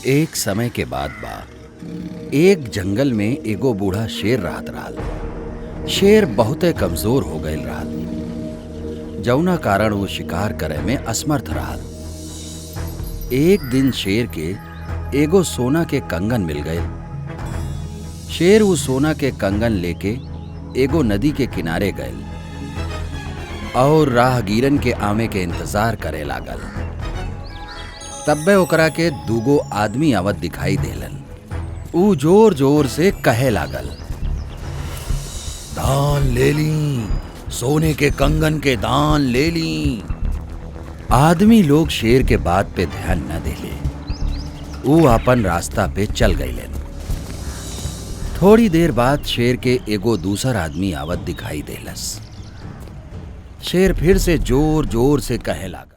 एक समय के बाद बा एक जंगल में एगो बूढ़ा शेर रहत रहल। शेर बहुते कमजोर हो गईल रहल, जौना कारण वो शिकार करे में असमर्थ रहल। एक दिन शेर के एगो सोना के कंगन मिल गईल। शेर वो सोना के कंगन लेके एगो नदी के किनारे गईल और राहगीरन के आवे के इंतजार करे लागल। तब्बे ओकरा के दूगो आदमी आवत दिखाई देलन। ऊ जोर जोर से कहे लागल, दान ले ली, सोने के कंगन के दान ले ली। आदमी लोग शेर के बात पे ध्यान न देले। ऊ अपन रास्ता पे चल गईलन। थोड़ी देर बाद शेर के एगो दूसर आदमी आवत दिखाई देलस। शेर फिर से जोर जोर से कहे लागल,